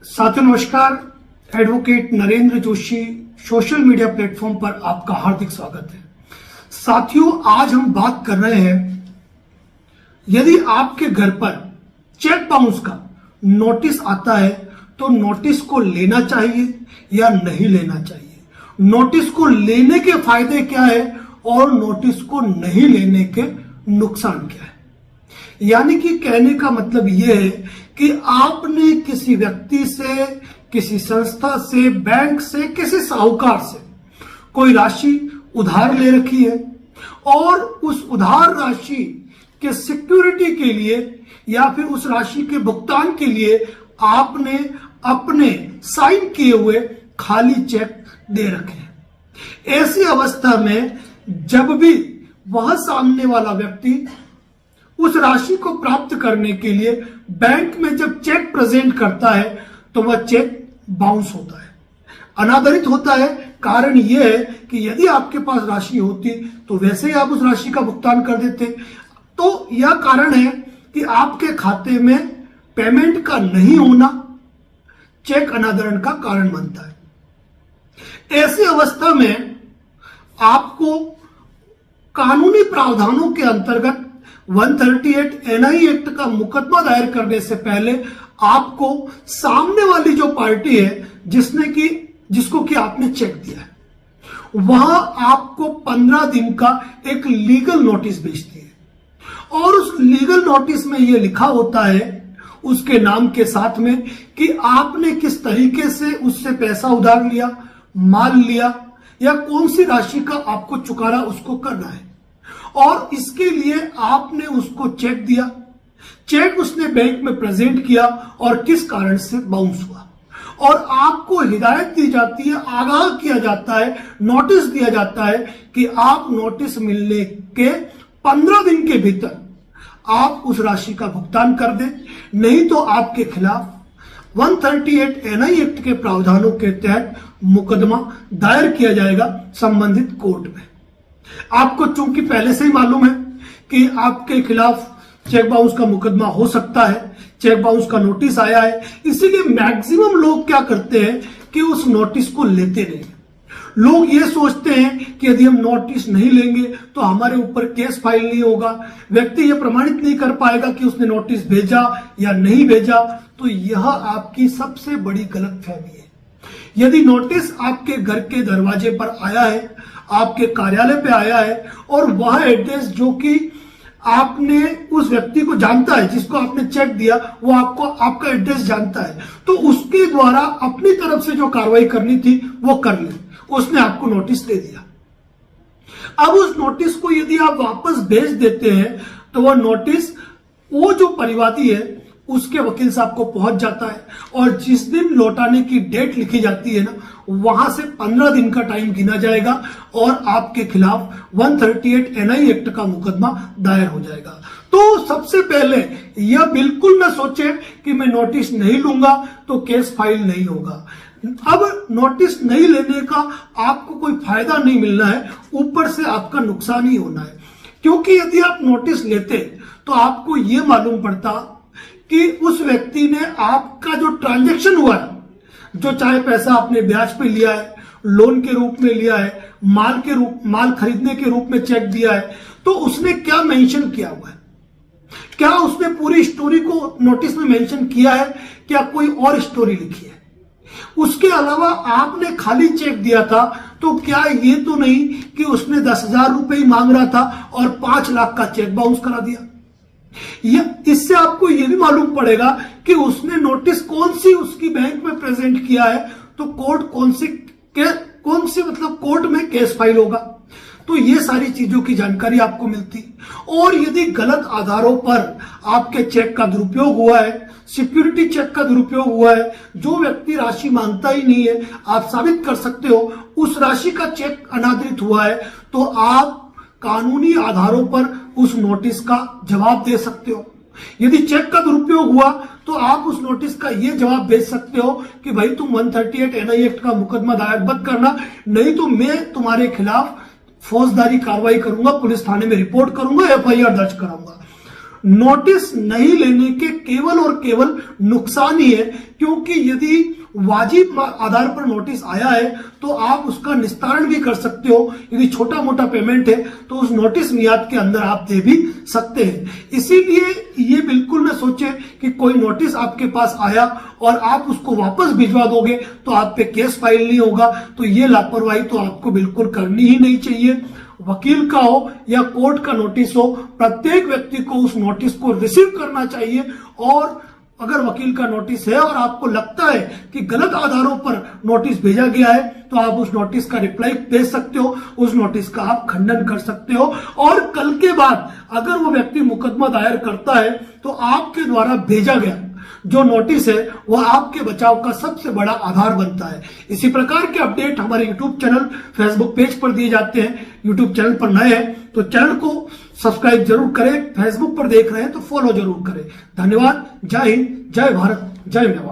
साथियों नमस्कार। Advocate Narendra Joshi social media platform पर आपका हार्दिक स्वागत है। साथियों आज हम बात कर रहे हैं, यदि आपके घर पर चेक बाउंस का नोटिस आता है तो नोटिस को लेना चाहिए या नहीं लेना चाहिए, नोटिस को लेने के फायदे क्या है और नोटिस को नहीं लेने के नुकसान क्या है। यानी कि कहने का मतलब यह है कि आपने किसी व्यक्ति से, किसी संस्था से, बैंक से, किसी साहूकार से कोई राशि उधार ले रखी है और उस उधार राशि के सिक्योरिटी के लिए या फिर उस राशि के भुगतान के लिए आपने अपने साइन किए हुए खाली चेक दे रखे हैं। ऐसी अवस्था में जब भी वह सामने वाला व्यक्ति उस राशि को प्राप्त करने के लिए बैंक में जब चेक प्रेजेंट करता है तो वह चेक बाउंस होता है, अनादरित होता है। कारण यह है कि यदि आपके पास राशि होती तो वैसे ही आप उस राशि का भुगतान कर देते। तो यह कारण है कि आपके खाते में पेमेंट का नहीं होना चेक अनादरण का कारण बनता है। ऐसी अवस्था में आपको कानूनी प्रावधानों के अंतर्गत 138 एनआई एक्ट का मुकदमा दायर करने से पहले आपको सामने वाली जो पार्टी है जिसको कि आपने चेक दिया है, वह आपको 15 दिन का एक लीगल नोटिस भेजती है और उस लीगल नोटिस में यह लिखा होता है उसके नाम के साथ में कि आपने किस तरीके से उससे पैसा उधार लिया, माल लिया या कौन सी राशि का आपको चुकाना उसको करना है और इसके लिए आपने उसको चेक दिया, चेक उसने बैंक में प्रेजेंट किया और किस कारण से बाउंस हुआ और आपको हिदायत दी जाती है, आगाह किया जाता है, नोटिस दिया जाता है कि आप नोटिस मिलने के 15 दिन के भीतर आप उस राशि का भुगतान कर दें, नहीं तो आपके खिलाफ 138 एनआई एक्ट के प्रावधानों के तहत मुकदमा दायर किया जाएगा संबंधित कोर्ट में। आपको चूंकि पहले से ही मालूम है कि आपके खिलाफ चेक बाउंस का मुकदमा हो सकता है, चेक बाउंस का नोटिस आया है, इसीलिए मैक्सिमम लोग क्या करते हैं कि उस नोटिस को लेते नहीं। लोग ये सोचते हैं कि यदि हम नोटिस नहीं लेंगे तो हमारे ऊपर केस फाइल नहीं होगा, व्यक्ति ये प्रमाणित नहीं कर पाएगा कि उसने नोटिस भेजा या नहीं भेजा। तो यह आपकी सबसे बड़ी गलतफहमी है। यदि नोटिस आपके घर के दरवाजे पर आया है, आपके कार्यालय पे आया है और वह एड्रेस जो कि आपने उस व्यक्ति को जानता है, जिसको आपने चेक दिया, वो आपको आपका एड्रेस जानता है, तो उसके द्वारा अपनी तरफ से जो कार्रवाई करनी थी वो कर ले। उसने आपको नोटिस दे दिया। अब उस नोटिस को यदि आप वापस भेज देते हैं तो वह नोटिस वो जो परिवादी है उसके वकील साहब को पहुंच जाता है और जिस दिन लौटाने की डेट लिखी जाती है ना, वहां से 15 दिन का टाइम गिना जाएगा और आपके खिलाफ 138 एनआई एक्ट का मुकदमा दायर हो जाएगा। तो सबसे पहले यह बिल्कुल ना सोचे कि मैं नोटिस नहीं लूंगा तो केस फाइल नहीं होगा। अब नोटिस नहीं लेने का आपको कोई फायदा नहीं मिलना है, ऊपर से आपका नुकसान ही होना है। क्योंकि यदि आप नोटिस लेते तो आपको यह मालूम पड़ता कि उस व्यक्ति ने आपका जो ट्रांजैक्शन हुआ है, जो चाहे पैसा आपने ब्याज पे लिया है, लोन के रूप में लिया है, माल खरीदने के रूप में चेक दिया है, तो उसने क्या मेंशन किया हुआ है, क्या उसने पूरी स्टोरी को नोटिस में मेंशन किया है, क्या कोई और स्टोरी लिखी है। उसके अलावा आपने खाली चेक दिया था तो क्या ये तो नहीं कि उसने 10,000 रुपए ही मांग रहा था और 5 लाख का चेक बाउंस करा दिया। इससे आपको यह भी मालूम पड़ेगा कि उसने नोटिस कौन सी उसकी बैंक में प्रेजेंट किया है, तो कोर्ट कौन सी मतलब कोर्ट में केस फाइल होगा। तो ये सारी चीजों की जानकारी आपको मिलती। और यदि गलत आधारों पर आपके चेक का दुरुपयोग हुआ है, सिक्योरिटी चेक का दुरुपयोग हुआ है, जो व्यक्ति राशि मांगता ही नहीं है, आप साबित कर सकते हो उस राशि का चेक अनादरित हुआ है, तो आप कानूनी आधारों पर उस नोटिस का जवाब दे सकते हो। यदि चेक का दुरुपयोग हुआ तो आप उस नोटिस का यह जवाब भेज सकते हो कि भाई तुम 138 एनआई एक्ट का मुकदमा दायर मत करना, नहीं तो मैं तुम्हारे खिलाफ फौजदारी कार्रवाई करूंगा, पुलिस थाने में रिपोर्ट करूंगा, एफआईआर दर्ज कराऊंगा। नोटिस नहीं लेने के केवल और केवल नुकसान ही है, क्योंकि यदि वाजिब आधार पर नोटिस आया है तो आप उसका निस्तारण भी कर सकते हो। यदि छोटा मोटा पेमेंट है तो उस नोटिस मियाद के अंदर आप दे भी सकते हैं। इसीलिए ये बिल्कुल न सोचे कि कोई नोटिस आपके पास आया और आप उसको वापस भिजवा दोगे तो आप पे केस फाइल नहीं होगा। तो ये लापरवाही तो आपको बिल्कुल करनी ही नहीं चाहिए। वकील का हो या कोर्ट का नोटिस हो, प्रत्येक व्यक्ति को उस नोटिस को रिसीव करना चाहिए। और अगर वकील का नोटिस है और आपको लगता है कि गलत आधारों पर नोटिस भेजा गया है तो आप उस नोटिस का रिप्लाई दे सकते हो, उस नोटिस का आप खंडन कर सकते हो। और कल के बाद अगर वो व्यक्ति मुकदमा दायर करता है तो आपके द्वारा भेजा गया जो नोटिस है वह आपके बचाव का सबसे बड़ा आधार बनता है। इसी प्रकार के अपडेट हमारे यूट्यूब चैनल, फेसबुक पेज पर दिए जाते हैं। यूट्यूब चैनल पर नए हैं तो चैनल को सब्सक्राइब जरूर करें, फेसबुक पर देख रहे हैं तो फॉलो जरूर करें। धन्यवाद। जय हिंद, जय भारत, जय नेपाल।